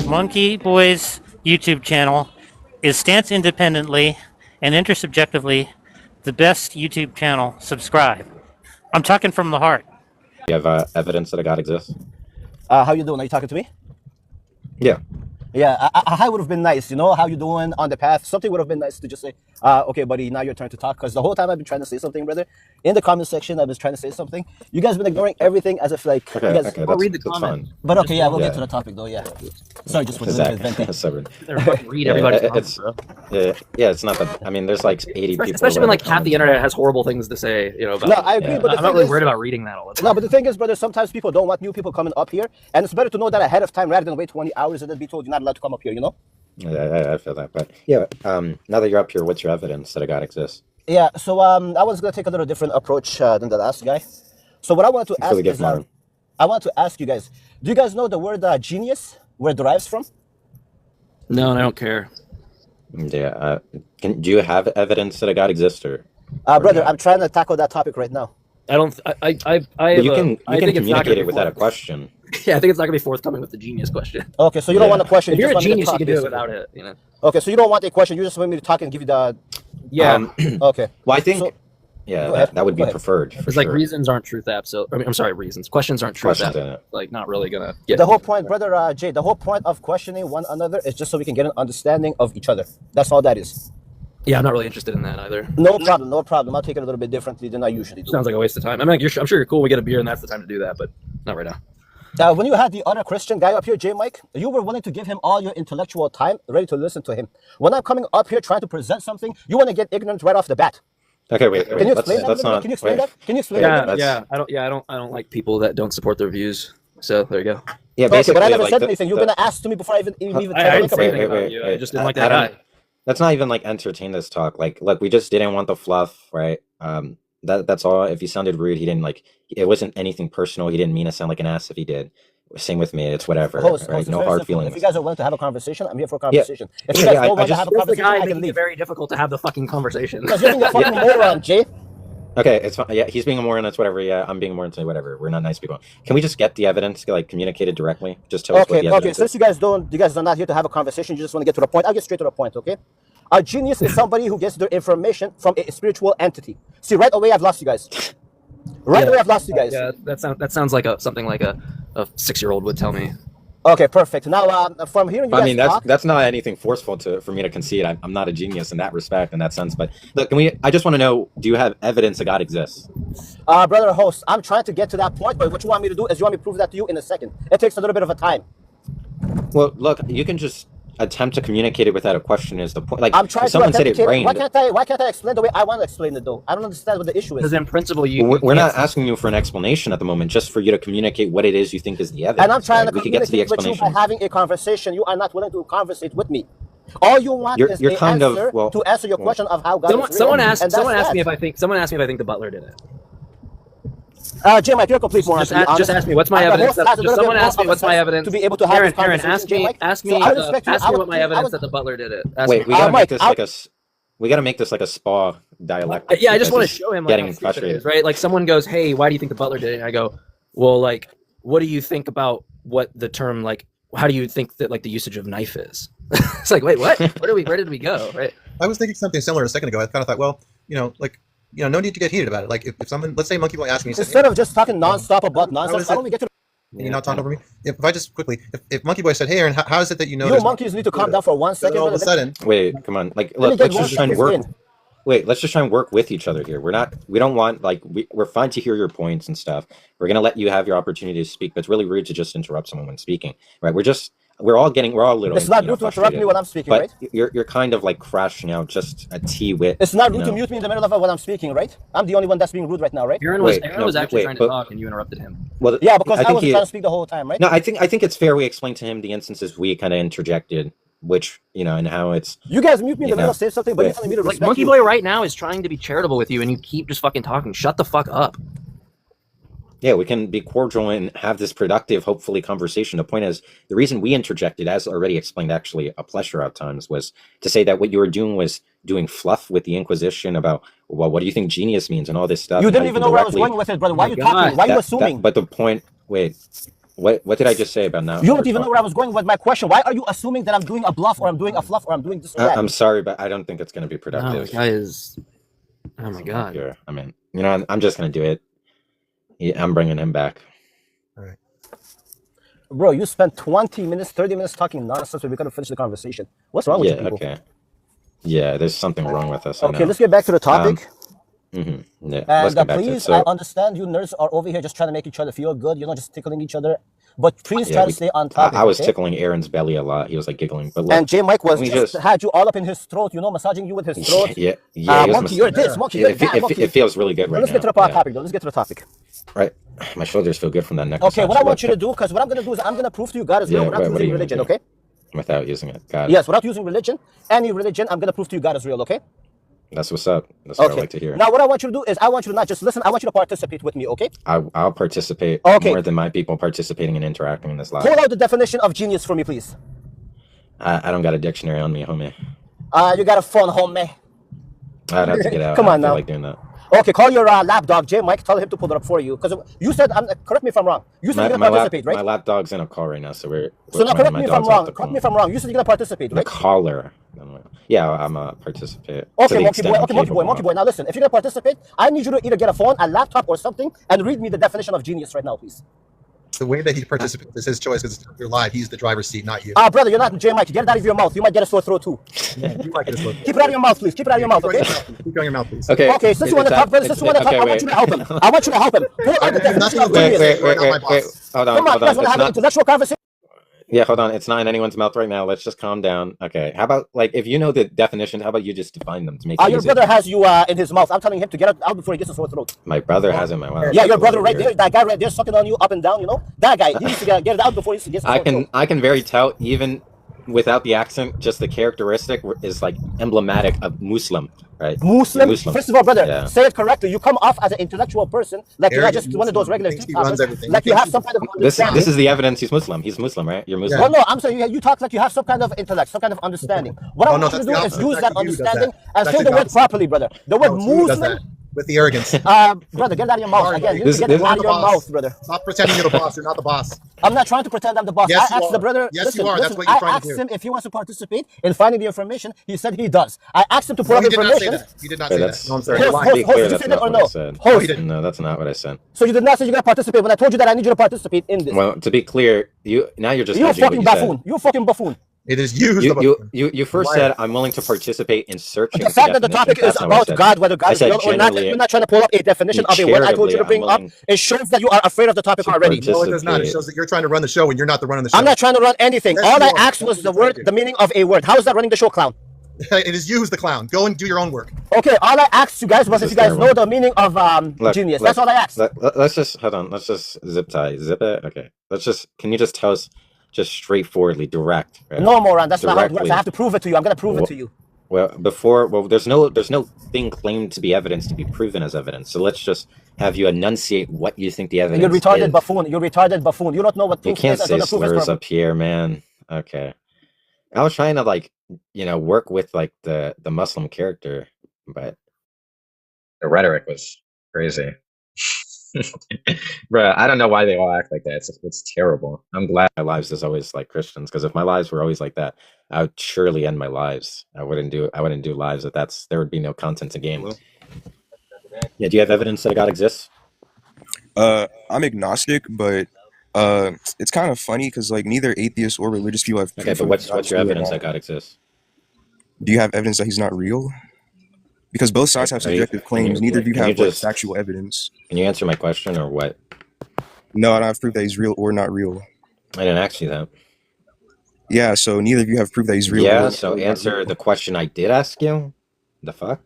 Monkeyboy's YouTube channel is stance independently and intersubjectively the best YouTube channel. Subscribe. I'm talking from the heart. You have evidence that a God exists? How you doing? Are you talking to me? Yeah. Yeah, I would have been nice, you know, how you doing on the path? Something would have been nice to just say, okay, buddy, now your turn to talk. Because the whole time I've been trying to say something, brother. In the comment section, I've been trying to say something. You guys have been ignoring everything as if, like, okay, you guys... okay, I'll read the comment. fine. But okay, yeah, we'll get to the topic, though, yeah. Sorry, just for the venting. Read everybody's comments, bro. Yeah, it's not that... I mean, there's like 80 people... Especially when, like, half the internet has horrible things to say, you know, about... No, I agree, but I'm not really worried about reading that all the time. No, but the thing is, brother, sometimes people don't want new people coming up here, and it's better to know that ahead of time rather than wait 20 hours and then be told you're not allowed to come up here, you know? I feel that, but yeah. Now that you're up here, what's your evidence that a God exists? Yeah, so I was gonna take a little different approach than the last guy. So what I wanted to ask is, I want to ask you guys: do you guys know the word genius, where it derives from? No, and I don't care. Yeah. Do you have evidence that a God exists, or brother, not? I'm trying to tackle that topic right now. I don't. You can communicate it without a question. Yeah, I think it's not gonna be forthcoming with the genius question. Okay, so you don't want a question. If you're a just want me to genius, talk, you can do it basically. without it. You know. Okay, so you don't want a question. You just want me to talk and give you the. Yeah. Okay. Well, I think. So, that would be preferred. It's like reasons aren't truth apps. So I mean, I'm sorry, reasons. Questions aren't truth apps. Like not really gonna get. The whole point, brother Jay. The whole point of questioning one another is just so we can get an understanding of each other. That's all that is. Yeah, I'm not really interested in that either. No problem, no problem. I'll take it a little bit differently than I usually do. Sounds like a waste of time. I mean, I'm sure you're cool. We get a beer, and that's the time to do that, but not right now. When you had the other Christian guy up here, J. Mike, you were willing to give him all your intellectual time, ready to listen to him. When I'm coming up here trying to present something, you want to get ignorant right off the bat. Okay, wait. Can you explain that? Can you explain that? Can you explain that? Yeah. I don't like people that don't support their views. So there you go. Yeah, okay, but I never said anything. You're gonna ask to me before I even try to think about it. Wait. I just didn't like that guy. Let's not even like entertain this talk. Like, look, we just didn't want the fluff, right? That's all. If he sounded rude, he didn't like. It wasn't anything personal. He didn't mean to sound like an ass if he did. Same with me. It's whatever. Right? No hard feelings. If you guys are willing to have a conversation, I'm here for a conversation. If you guys don't want to have a conversation, I can leave. It's very difficult to have the fucking conversation. Because you're being a fucking moron, Jay. Okay, it's fine. Yeah, he's being a moron. That's whatever. Yeah, I'm being a moron. Whatever. We're not nice people. Can we just get the evidence, like communicated directly? Just tell us what the evidence is. Since you guys are not here to have a conversation, you just want to get to the point. I'll get straight to the point, okay? A genius is somebody who gets their information from a spiritual entity. See, right away I've lost you guys. Right away I've lost you guys. Yeah, that sounds like something like a 6-year-old would tell me. Okay, perfect. Now, from hearing you guys talk, that's not anything forceful for me to concede. I'm not a genius in that respect, in that sense. But look, I just want to know: do you have evidence that God exists? Brother host, I'm trying to get to that point, but what you want me to do is you want me to prove that to you in a second. It takes a little bit of a time. Well, look, you can just attempt to communicate it without a question. Is the point? Like, I'm trying if someone said it rained. Why can't I explain the way I want to explain it though? I don't understand what the issue is. Because in principle, we're not asking you for an explanation at the moment, just for you to communicate what it is you think is the evidence. And I'm trying to communicate with you by having a conversation. You are not willing to conversate with me. All you want is an answer to answer your question of how God is real. Someone asked me if I think the butler did it. Jim, you're a complete moron. Just ask me what's my evidence. Someone asked me what's my evidence. To be able to have Aaron, ask me what my evidence that the butler did it. Wait, we gotta make this like a. We got to make this like a spa dialect. Yeah, I just want to show him getting frustrated, right? Like someone goes, "Hey, why do you think the butler did it?" And I go, "Well, like, what do you think about what the term like? How do you think that like the usage of knife is?" It's like, wait, what? Where did we go? Right? I was thinking something similar a second ago. I kind of thought, well, no need to get heated about it. Like if someone, let's say Monkeyboy asked me, instead of just talking nonstop about nonsense, why don't we get to? Can you not talk over me? If I just quickly, if Monkeyboy said, "Hey, Aaron, how is it that you know?" You monkeys need to calm down for 1 second. All of a sudden, wait, come on, like let's just try and work. Wait, let's just try and work with each other here. We don't want we're fine to hear your points and stuff. We're gonna let you have your opportunity to speak, but it's really rude to just interrupt someone when speaking, right? We're all a little. It's not rude to interrupt me when I'm speaking, but right? You're kind of like crashing out just a T-wit. It's not rude to mute me in the middle of when I'm speaking, right? I'm the only one that's being rude right now, right? Aaron was actually trying to talk and you interrupted him. Well, yeah, because I was trying to speak the whole time, right? No, I think it's fair we explain to him the instances we kind of interjected, which and how it's. You guys mute me in the middle, say something, but you're telling me to respect Monkeyboy right now is trying to be charitable with you, and you keep just fucking talking. Shut the fuck up. Yeah, we can be cordial and have this productive, hopefully, conversation. The point is, the reason we interjected, as already explained, actually a pleasure at times, was to say that what you were doing was doing fluff with the Inquisition about well, what do you think genius means and all this stuff. You and how didn't you even can know where I was directly- going with it, brother. Why are you God. talking? Why are you assuming? But the point, wait, what did I just say about now? You don't even know where I was going with my question. Why are you assuming that I'm doing a bluff or I'm doing a fluff or I'm doing this or that? I'm sorry, but I don't think it's going to be No, productive. the guy is. Oh my god. Here. I mean, you know, I'm just going to do it. I'm bringing him back. Bro, you spent 20 minutes, 30 minutes talking nonsense, but we couldn't finish the conversation. What's wrong with you people? Okay. Yeah, there's something wrong with us. I Okay, know. let's get back to the topic. Yeah, let's And get back to it. please, So, I understand you nerds are over here just trying to make each other feel good, you know, just tickling each other. But please try to stay on topic. I was okay? tickling Aaron's belly a lot. He was like giggling. But look, And J Mike was let me just had you all up in his throat, you know, massaging you with his throat. yeah, he was Monkey, you're this, monkey, you're that, monkey. it feels really good right Let's now. get to the topic, though. Let's get to the topic. Right. My shoulders feel good from that neck. Okay, what I massage. want you to do, because what I'm going to do is I'm going to prove to you God is real without what are using you gonna religion, do? okay? Without using it. Got it. Yes, without using religion, any religion, I'm going to prove to you God is real, okay? That's what's up. That's what I like to hear. Now, what I want you to do is I want you to not just listen, I want you to participate with me, okay? I'll participate Okay. more than my people participating and interacting in this live. Pull out the definition of genius for me, please. I don't got a dictionary on me, homie. You got a phone, homie. I'd have to get out. Come I on don't feel now. like doing that. Okay, call your lapdog, J Mike. Tell him to pull it up for you. Because you said, correct me if I'm wrong. You said you're going to participate, right? My lap dog's in a call right now, so we're So now my correct me if I'm dog's wrong. off the Correct me phone. if I'm wrong. You said you're going to participate, The right? caller. Yeah, I'm a participant. Okay, monkey boy. Now listen, if you're going to participate, I need you to either get a phone, a laptop, or something, and read me the definition of genius right now, please. The way that he participates is his choice because you're live. He's the driver's seat, not you. Brother, you're not J Mike. Get it out of your mouth. You might get a sore throat too. You might get this one. Keep it out of your mouth, please. Keep it out of your mouth, okay? Keep it on your mouth, please. Okay, since you want to talk, brother, since you want to talk, I want you to help him. I want you to help him. Pull out the definition of genius. Wait. Hold on. Come on, you guys want to have an intellectual conversation? Yeah, hold on. It's not in anyone's mouth right now. Let's just calm down. Okay. How about, like, if you know the definition, how about you just define them to make it Your easy? brother has you in his mouth. I'm telling him to get it out before he gets a sore throat. My brother has it in my mouth. Yeah, your brother right there, that guy right there sucking on you up and down, you know? That guy, he needs to get it out before he gets a sore throat. I can very tell, even without the accent, just the characteristic is like emblematic of Muslim, right? Muslim? First of all, brother, Yeah. say it correctly. You come off as an intellectual person, like you're not Arrogant just one of those regular Muslim. Thinks he runs TikTokers, everything. like He you have thinks some kind of This understanding. is the evidence he's Muslim. He's Muslim, right? You're Muslim. Well, no, I'm saying you talk like you have some kind of intellect, some kind of understanding. What I Oh, no, want you to that's do the is opposite. use That's that you does that. understanding and That's say the the word opposite. properly, brother. The word No, it's you who does Muslim, that. With the arrogance. brother, get it out of your mouth. Sorry, Again, you buddy. need to get it This- out of your I'm the boss. mouth, brother. Stop pretending you're the boss. You're not the boss. I'm not trying to pretend I'm the boss. Yes, I you asked the are. brother. Yes, listen, you are. That's listen, what you're I trying to asked do. him if he wants to participate in finding the information. He said he does. I asked him to pull No, up he did not say information. that. You did not Okay, say that's- that. No, I'm sorry. Host, You're host, lying. Be clear, did you that's say that not or what no? I said. Host. No, that's not what I said. So you did not say you're gonna participate when I told you that I need you to participate in this. Well, to be clear, you're just You're a hedging what fucking you said. buffoon. You're a fucking buffoon. It is you. who's the You first Liar. said I'm willing to participate in searching. The fact that the topic is about God, whether God is said real or not, generally- you're not trying to pull up a definition of a word I told you to bring up. willing It shows that you are afraid of the topic to already. participate. No, it does not. It shows that you're trying to run the show and you're not the running the show. I'm not trying to run anything. Yes, All you I are. asked That's was what the you're trying word, to do. the meaning of a word. How is that running the show, clown? It is you who's the clown. Go and do your own work. Okay, all I asked you guys was This if is you guys know terrible. the meaning of genius. That's all I asked. Let's just hold on. Let's just zip it. Okay. Can you just tell us, just straightforwardly, direct? Right? No, Moran, that's not how it works. Directly. I have to prove it to you. I'm gonna prove it to you. Well, there's no thing claimed to be evidence to be proven as evidence. So let's just have you enunciate what you think the evidence You're retarded is. buffoon. You're retarded buffoon. You don't know what You proof can't is say until the proof is slurs proven. up here, man. Okay. I was trying to work with the Muslim character, but the rhetoric was crazy. Bruh, I don't know why they all act like that. It's terrible. I'm glad my lives is always like Christians, because if my lives were always like that, I would surely end my lives. I wouldn't do lives there would be no content to game. Yeah, do you have evidence that a God exists? I'm agnostic, but it's kind of funny because like neither atheists or religious people have. Okay, proof but of what's God's your real or evidence not. that God exists? Do you have evidence that he's not real? Because both sides have subjective claims. Neither of you have like factual evidence. Can you answer my question or what? No, I don't have proof that he's real or not real. I didn't ask you that. Yeah, so neither of you have proof that he's real. Yeah, or so not answer real. the question I did ask you. The fuck?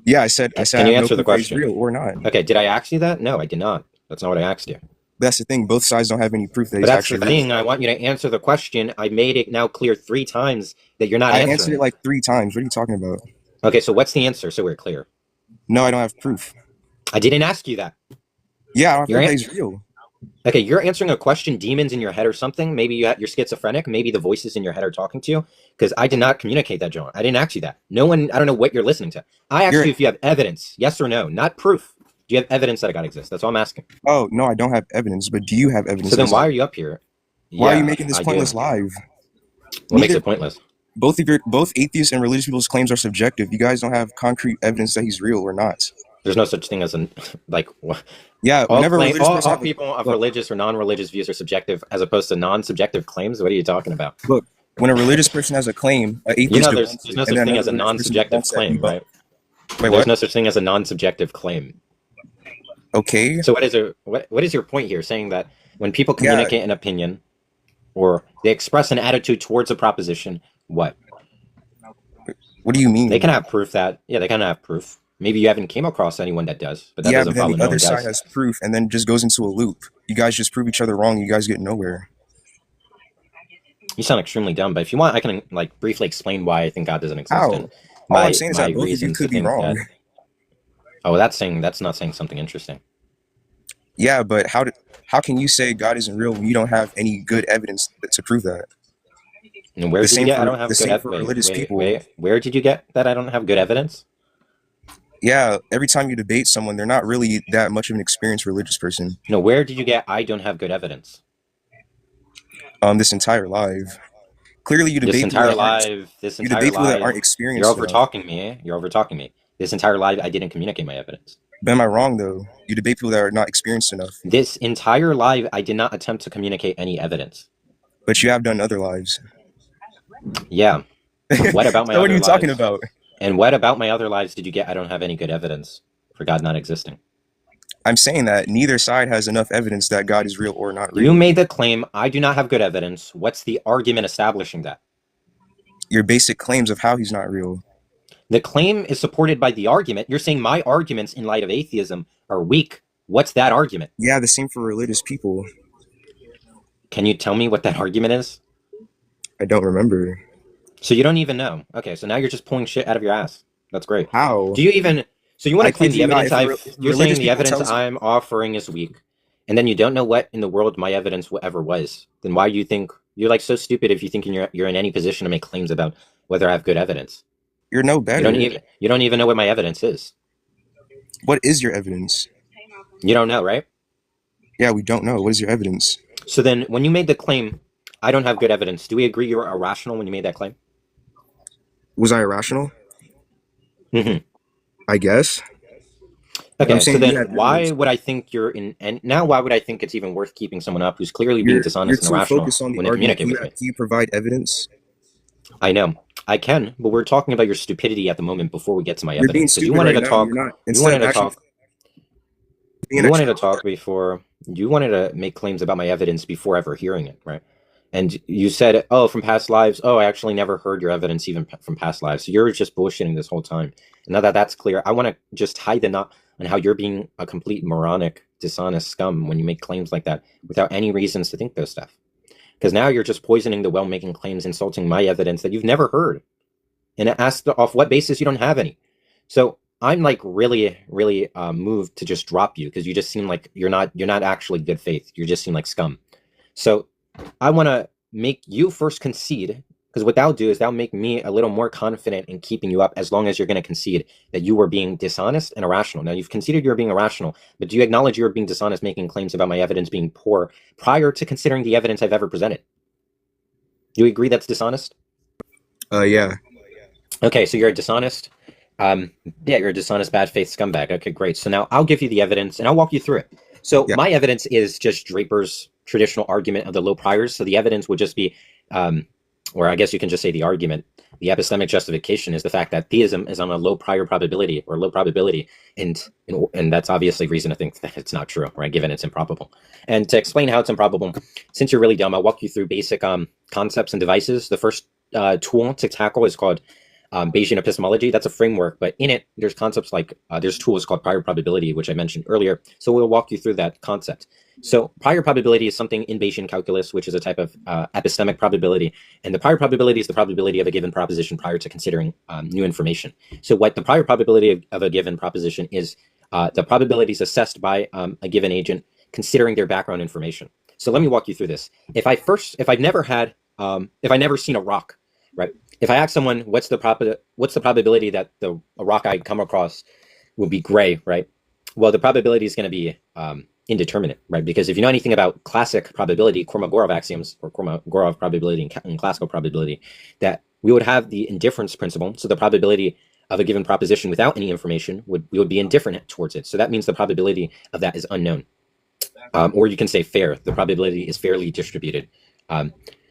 Yeah, I said. Can I you have no answer the proof that he's question? real or not. Okay, did I ask you that? No, I did not. That's not what I asked you. That's the thing. Both sides don't have any proof that But he's that's the actually thing. I want you to answer the question. I made it now clear 3 times that you're not I answering. answered it like 3 times. What are you talking about? Okay, so what's the answer so we're clear? No, I don't have proof. I didn't ask you that. Yeah, I don't have Your proof that answer- he's real. Okay, you're answering a question, demons in your head or something. Maybe you're schizophrenic. Maybe the voices in your head are talking to you. Because I did not communicate that, John. I didn't ask you that. No one, I don't know what you're listening to. I asked You're you if you have evidence, yes or no, not proof. Do you have evidence that a God exists? That's all I'm asking. Oh no, I don't have evidence, but do you have evidence? So then why are you up here? Why are you making this pointless live? What makes it pointless? Both atheist and religious people's claims are subjective. You guys don't have concrete evidence that he's real or not. There's no such thing as an like. Yeah, whenever all people of religious or non-religious views are subjective, as opposed to non-subjective claims. What are you talking about? Look, when a religious person has a claim, an atheist there's no such thing as a non-subjective claim, right? Wait, there's no such thing as a non-subjective claim. Okay. So what is your point here? Saying that when people communicate an opinion, or they express an attitude towards a proposition, what? What do you mean? They can have proof that they can have proof. Maybe you haven't came across anyone that does, but that doesn't follow. But then the other side has proof, and then just goes into a loop. You guys just prove each other wrong. You guys get nowhere. You sound extremely dumb, but if you want, I can like briefly explain why I think God doesn't exist. How? All I'm saying is that both of you could be wrong. That's not saying something interesting. Yeah, but how can you say God isn't real when you don't have any good evidence to prove that? And where did you get? I don't have good evidence. Where did you get that I don't have good evidence? Yeah, every time you debate someone, they're not really that much of an experienced religious person. No, where did you get I don't have good evidence? This entire live. Clearly, you debate this entire live that aren't experienced. You're overtalking me. You're overtalking me. This entire live, I didn't communicate my evidence. But am I wrong though? You debate people that are not experienced enough. This entire live, I did not attempt to communicate any evidence. But you have done other lives. Yeah. What about my? So what are you talking about? And what about my other lives did you get? I don't have any good evidence for God not existing. I'm saying that neither side has enough evidence that God is real or not real. You made the claim, I do not have good evidence. What's the argument establishing that? Your basic claims of how he's not real. The claim is supported by the argument. You're saying my arguments in light of atheism are weak. What's that argument? Yeah, the same for religious people. Can you tell me what that argument is? I don't remember. So you don't even know. Okay, so now you're just pulling shit out of your ass. That's great. How? Do you even... So you want to claim the evidence you're saying the evidence I'm offering is weak, and then you don't know what in the world my evidence ever was. Then why do you think... You're like so stupid if you think you're in any position to make claims about whether I have good evidence. You're no better. You don't even know what my evidence is. What is your evidence? You don't know, right? Yeah, we don't know. What is your evidence? So then when you made the claim, I don't have good evidence, do we agree you were irrational when you made that claim? Was I irrational? Mm-hmm. I guess. Okay, so then why would I think you're in... And now why would I think it's even worth keeping someone up who's clearly being dishonest and irrational when they communicate with me? Can you provide evidence? I know. I can, but we're talking about your stupidity at the moment before we get to my evidence. You wanted to talk. You wanted to make claims about my evidence before ever hearing it, right? And you said, oh, from past lives, oh, I actually never heard your evidence even from past lives. So you're just bullshitting this whole time. And now that that's clear, I want to just hide the knot on how you're being a complete moronic, dishonest scum when you make claims like that without any reasons to think those stuff. Because now you're just poisoning the well-making claims, insulting my evidence that you've never heard. And asked off what basis you don't have any. So I'm like really, really moved to just drop you because you just seem like you're not actually good faith. You just seem like scum. So I want to make you first concede, because what that'll do is that'll make me a little more confident in keeping you up as long as you're going to concede that you were being dishonest and irrational. Now, you've conceded you're being irrational, but do you acknowledge you're being dishonest, making claims about my evidence being poor prior to considering the evidence I've ever presented? Do you agree that's dishonest? Yeah. Okay, so you're a dishonest. Yeah, you're a dishonest, bad faith scumbag. Okay, great. So now I'll give you the evidence and I'll walk you through it. So my evidence is just Draper's traditional argument of the low priors. So the evidence would just be, or I guess you can just say the argument, the epistemic justification is the fact that theism is on a low prior probability or low probability. And that's obviously reason to think that it's not true, right? Given it's improbable. And to explain how it's improbable, since you're really dumb, I'll walk you through basic concepts and devices. The first tool to tackle is called Bayesian epistemology. That's a framework, but in it, there's concepts like, there's tools called prior probability, which I mentioned earlier. So we'll walk you through that concept. So prior probability is something in Bayesian calculus, which is a type of epistemic probability. And the prior probability is the probability of a given proposition prior to considering new information. So what the prior probability of a given proposition is, the probabilities assessed by a given agent considering their background information. So let me walk you through this. If I've never seen a rock, right? If I ask someone, what's the probability that a rock I come across will be gray, right? Well, the probability is going to be indeterminate, right? Because if you know anything about classic probability, Kolmogorov axioms, or Kolmogorov probability and classical probability, that we would have the indifference principle. So the probability of a given proposition without any information we would be indifferent towards it. So that means the probability of that is unknown. Or you can say fair. The probability is fairly distributed.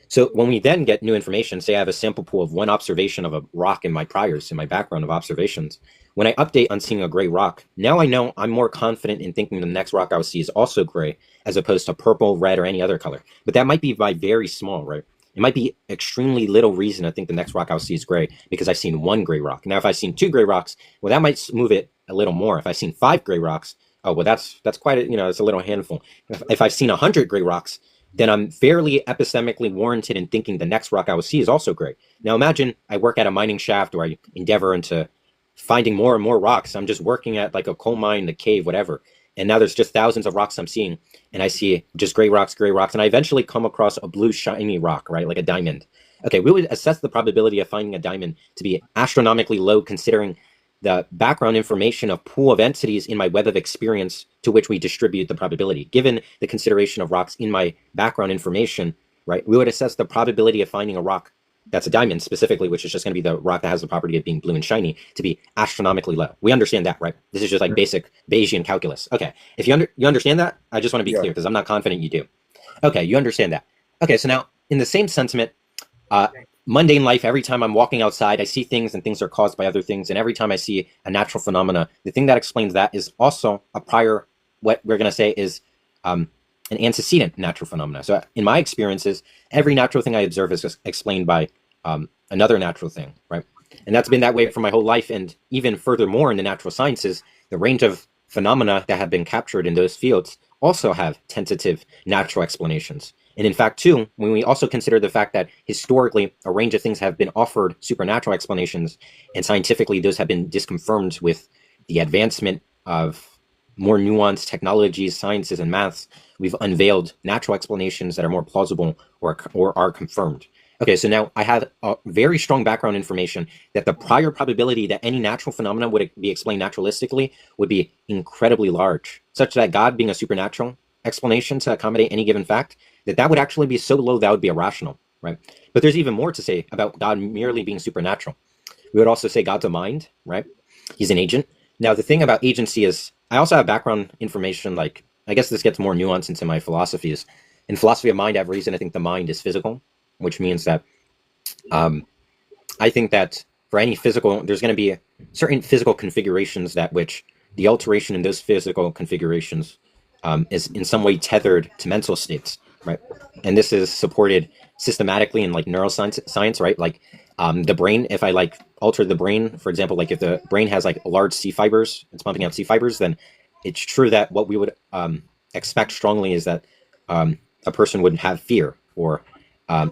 So when we then get new information, say I have a sample pool of one observation of a rock in my priors, in my background of observations, when I update on seeing a gray rock, now I know I'm more confident in thinking the next rock I will see is also gray, as opposed to purple, red, or any other color. But that might be by very small, right? It might be extremely little reason to think the next rock I'll see is gray because I've seen one gray rock. Now, if I've seen 2 gray rocks, well, that might move it a little more. If I've seen 5 gray rocks, oh, well, that's quite a, it's a little handful. If I've seen 100 gray rocks, then I'm fairly epistemically warranted in thinking the next rock I will see is also gray. Now, imagine I work at a mining shaft or I endeavor into finding more and more rocks. I'm just working at like a coal mine, a cave, whatever. And now there's just thousands of rocks I'm seeing, and I see just gray rocks, and I eventually come across a blue shiny rock, right, like a diamond. Okay, we would assess the probability of finding a diamond to be astronomically low, considering the background information of pool of entities in my web of experience to which we distribute the probability. Given the consideration of rocks in my background information, right, we would assess the probability of finding a rock that's a diamond specifically, which is just going to be the rock that has the property of being blue and shiny, to be astronomically low. We understand that, right? This is just like basic Bayesian calculus. Okay, if you understand that, I just want to be clear because I'm not confident you do. Okay, you understand that. Okay, so now in the same sentiment, mundane life, every time I'm walking outside, I see things and things are caused by other things. And every time I see a natural phenomena, the thing that explains that is also a prior, what we're going to say is an antecedent natural phenomena. So in my experiences, every natural thing I observe is just explained by another natural thing, right? And that's been that way for my whole life. And even furthermore in the natural sciences, the range of phenomena that have been captured in those fields also have tentative natural explanations. And in fact, too, when we also consider the fact that historically a range of things have been offered supernatural explanations, and scientifically those have been disconfirmed with the advancement of more nuanced technologies, sciences, and maths, we've unveiled natural explanations that are more plausible or are confirmed. Okay, so now I have a very strong background information that the prior probability that any natural phenomena would be explained naturalistically would be incredibly large, such that God being a supernatural explanation to accommodate any given fact, that would actually be so low that would be irrational, right? But there's even more to say about God merely being supernatural. We would also say God's a mind, right? He's an agent. Now, the thing about agency is, I also have background information, like, I guess this gets more nuanced into my philosophies. In philosophy of mind, I have reason to think the mind is physical, which means that I think that for any physical, there's going to be certain physical configurations that which the alteration in those physical configurations is in some way tethered to mental states, right? And this is supported systematically in like neuroscience, right? Like the brain, if I like alter the brain, for example, like if the brain has like large C fibers, it's pumping out C fibers, then it's true that what we would expect strongly is that a person would have fear, or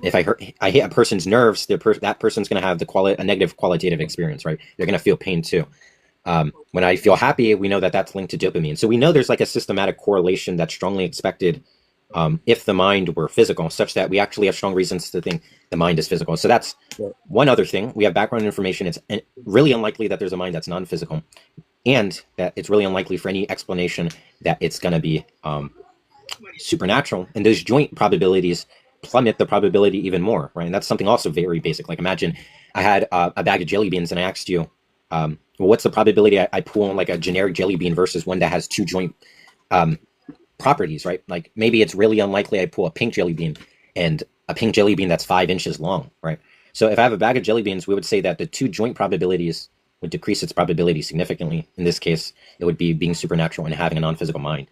if I hit a person's nerves, that person's going to have a negative qualitative experience, right? They're going to feel pain too. When I feel happy, we know that that's linked to dopamine. So we know there's like a systematic correlation that's strongly expected if the mind were physical, such that we actually have strong reasons to think the mind is physical. So that's one other thing. We have background information. It's really unlikely that there's a mind that's non-physical, and that it's really unlikely for any explanation that it's going to be supernatural. And those joint probabilities plummet the probability even more, right? And that's something also very basic. Like imagine I had a bag of jelly beans and I asked you, well, what's the probability I pull like a generic jelly bean versus one that has two joint properties, right? Like maybe it's really unlikely I pull a pink jelly bean and a pink jelly bean that's 5 inches long, right? So if I have a bag of jelly beans, we would say that the two joint probabilities would decrease its probability significantly. In this case, it would be being supernatural and having a non-physical mind.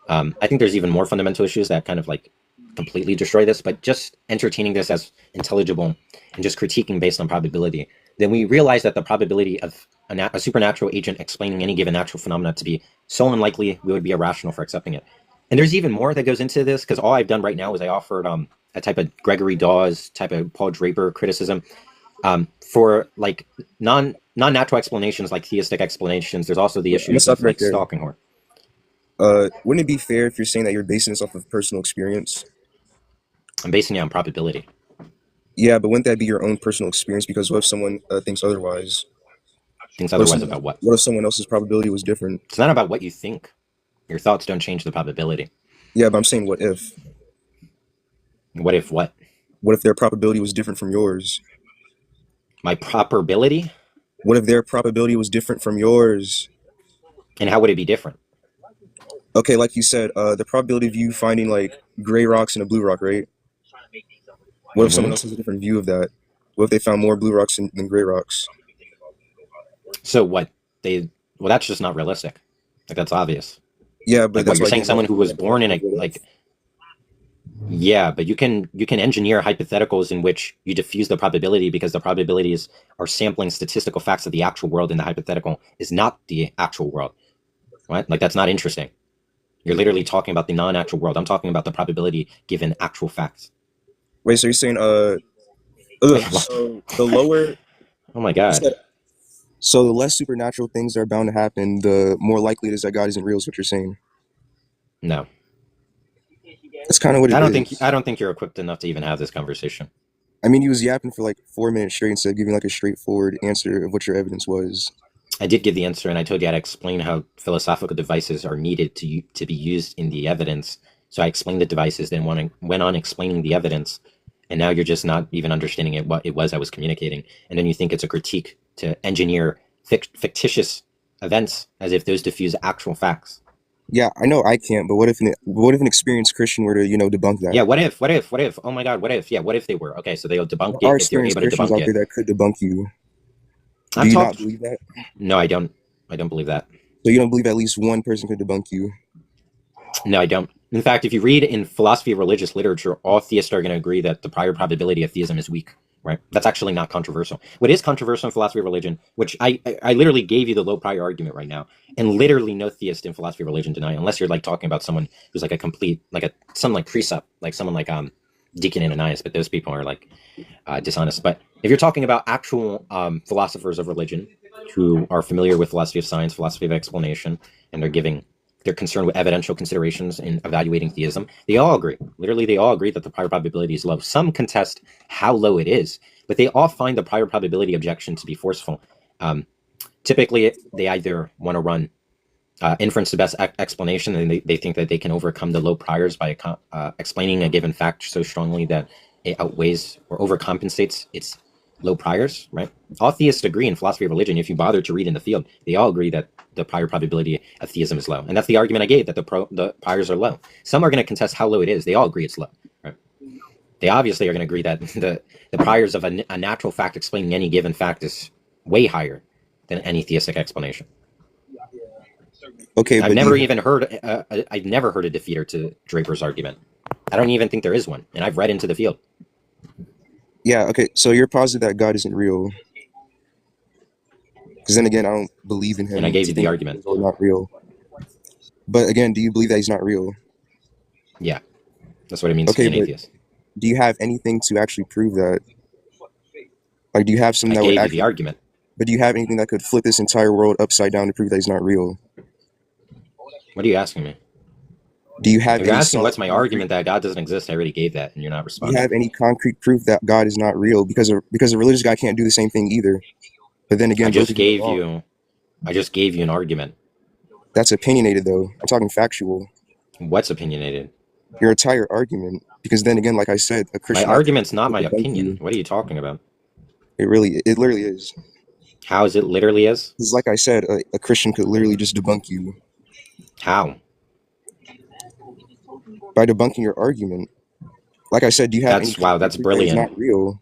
I think there's even more fundamental issues that kind of like completely destroy this, but just entertaining this as intelligible and just critiquing based on probability, then we realize that the probability of a supernatural agent explaining any given natural phenomena to be so unlikely, we would be irrational for accepting it. And there's even more that goes into this, because all I've done right now is I offered a type of Gregory Dawes, type of Paul Draper criticism for like non-natural explanations like theistic explanations. There's also the issue of like stalking horror. Wouldn't it be fair if you're saying that you're basing this off of personal experience? I'm basing it on probability. Yeah, but wouldn't that be your own personal experience? Because what if someone thinks otherwise? Thinks What if otherwise someone, about what? what if someone else's probability was different? It's not about what you think. Your thoughts don't change the probability. Yeah, but I'm saying what if? What if what? What if their probability was different from yours? My probability? What if their probability was different from yours? And how would it be different? Okay, like you said, the probability of you finding like gray rocks and a blue rock, right? What if someone else has a different view of that? What if they found more blue rocks than gray rocks? So what? Well, that's just not realistic. Like, that's obvious. Yeah, but Like, that's what, you're why saying someone who was born in a, like, yeah, but you can engineer hypotheticals in which you diffuse the probability because the probabilities are sampling statistical facts of the actual world, and the hypothetical is not the actual world. Right? Like, that's not interesting. You're literally talking about the non-actual world. I'm talking about the probability given actual facts. Wait, so you're saying so the lower Oh my god. so the less supernatural things that are bound to happen, the more likely it is that God isn't real, is what you're saying. No. That's kind of what it is. I don't think you're equipped enough to even have this conversation. I mean, he was yapping for like 4 minutes straight instead of giving like a straightforward answer of what your evidence was. I did give the answer, and I told you how to explain how philosophical devices are needed to be used in the evidence. So I explained the devices, then went on explaining the evidence, and now you're just not even understanding what it was I was communicating. And then you think it's a critique to engineer fictitious events as if those diffuse actual facts. Yeah, I know I can't, but what if an experienced Christian were to, debunk that? Yeah, what if? Oh my god, what if? Yeah, what if they were? Okay, so they'll debunk There are it if they're experienced able to Christians debunk out there it. that could debunk you. Do I'm you not talking. believe that? No, I don't. I don't believe that. So you don't believe at least one person could debunk you? No, I don't. In fact, if you read in philosophy of religious literature, all theists are going to agree that the prior probability of theism is weak, right? That's actually not controversial. What is controversial in philosophy of religion, which I literally gave you the low prior argument right now, and literally no theist in philosophy of religion deny, unless you're like talking about someone who's like a complete, like some like precept, like someone like Deacon Ananias, but those people are like dishonest. But if you're talking about actual philosophers of religion who are familiar with philosophy of science, philosophy of explanation, and they're concerned with evidential considerations in evaluating theism, they all agree. Literally, they all agree that the prior probability is low. Some contest how low it is, but they all find the prior probability objection to be forceful. Typically, they either want to run inference to best explanation, and they think that they can overcome the low priors by explaining a given fact so strongly that it outweighs or overcompensates its low priors, right? All theists agree in philosophy of religion. If you bother to read in the field, they all agree that the prior probability of theism is low. And that's the argument I gave, that the priors are low. Some are going to contest how low it is. They all agree it's low, right? They obviously are going to agree that the priors of a natural fact explaining any given fact is way higher than any theistic explanation. Okay, I've never even heard a defeater to Draper's argument. I don't even think there is one, and I've read into the field. Yeah, okay, so you're positive that God isn't real. Because then again, I don't believe in him. And I gave you the argument. He's not real. But again, do you believe that he's not real? Yeah, that's what it means to be an atheist. Do you have anything to actually prove that? Like, do you have something that would actually... the argument. But do you have anything that could flip this entire world upside down to prove that he's not real? What are you asking me? Do you have? If you're asking what's my argument that God doesn't exist, I already gave that, and you're not responding. Do you have any concrete proof that God is not real? Because a religious guy can't do the same thing either. But then again, I just gave you an argument. That's opinionated, though. I'm talking factual. What's opinionated? Your entire argument. Because then again, like I said, a Christian... My argument's not my opinion. What are you talking about? It literally is. How is it literally is? Because like I said, a Christian could literally just debunk you. How? By debunking your argument. Like I said, do you have that's brilliant. That it's not real?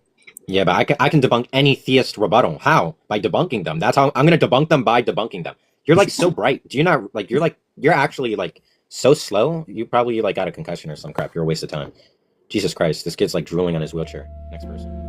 Yeah, but I can debunk any theist rebuttal. How? By debunking them. That's how I'm going to debunk them, by debunking them. You're like so bright. Do you not like you're actually like so slow? You probably like got a concussion or some crap. You're a waste of time. Jesus Christ, this kid's like drooling on his wheelchair. Next person.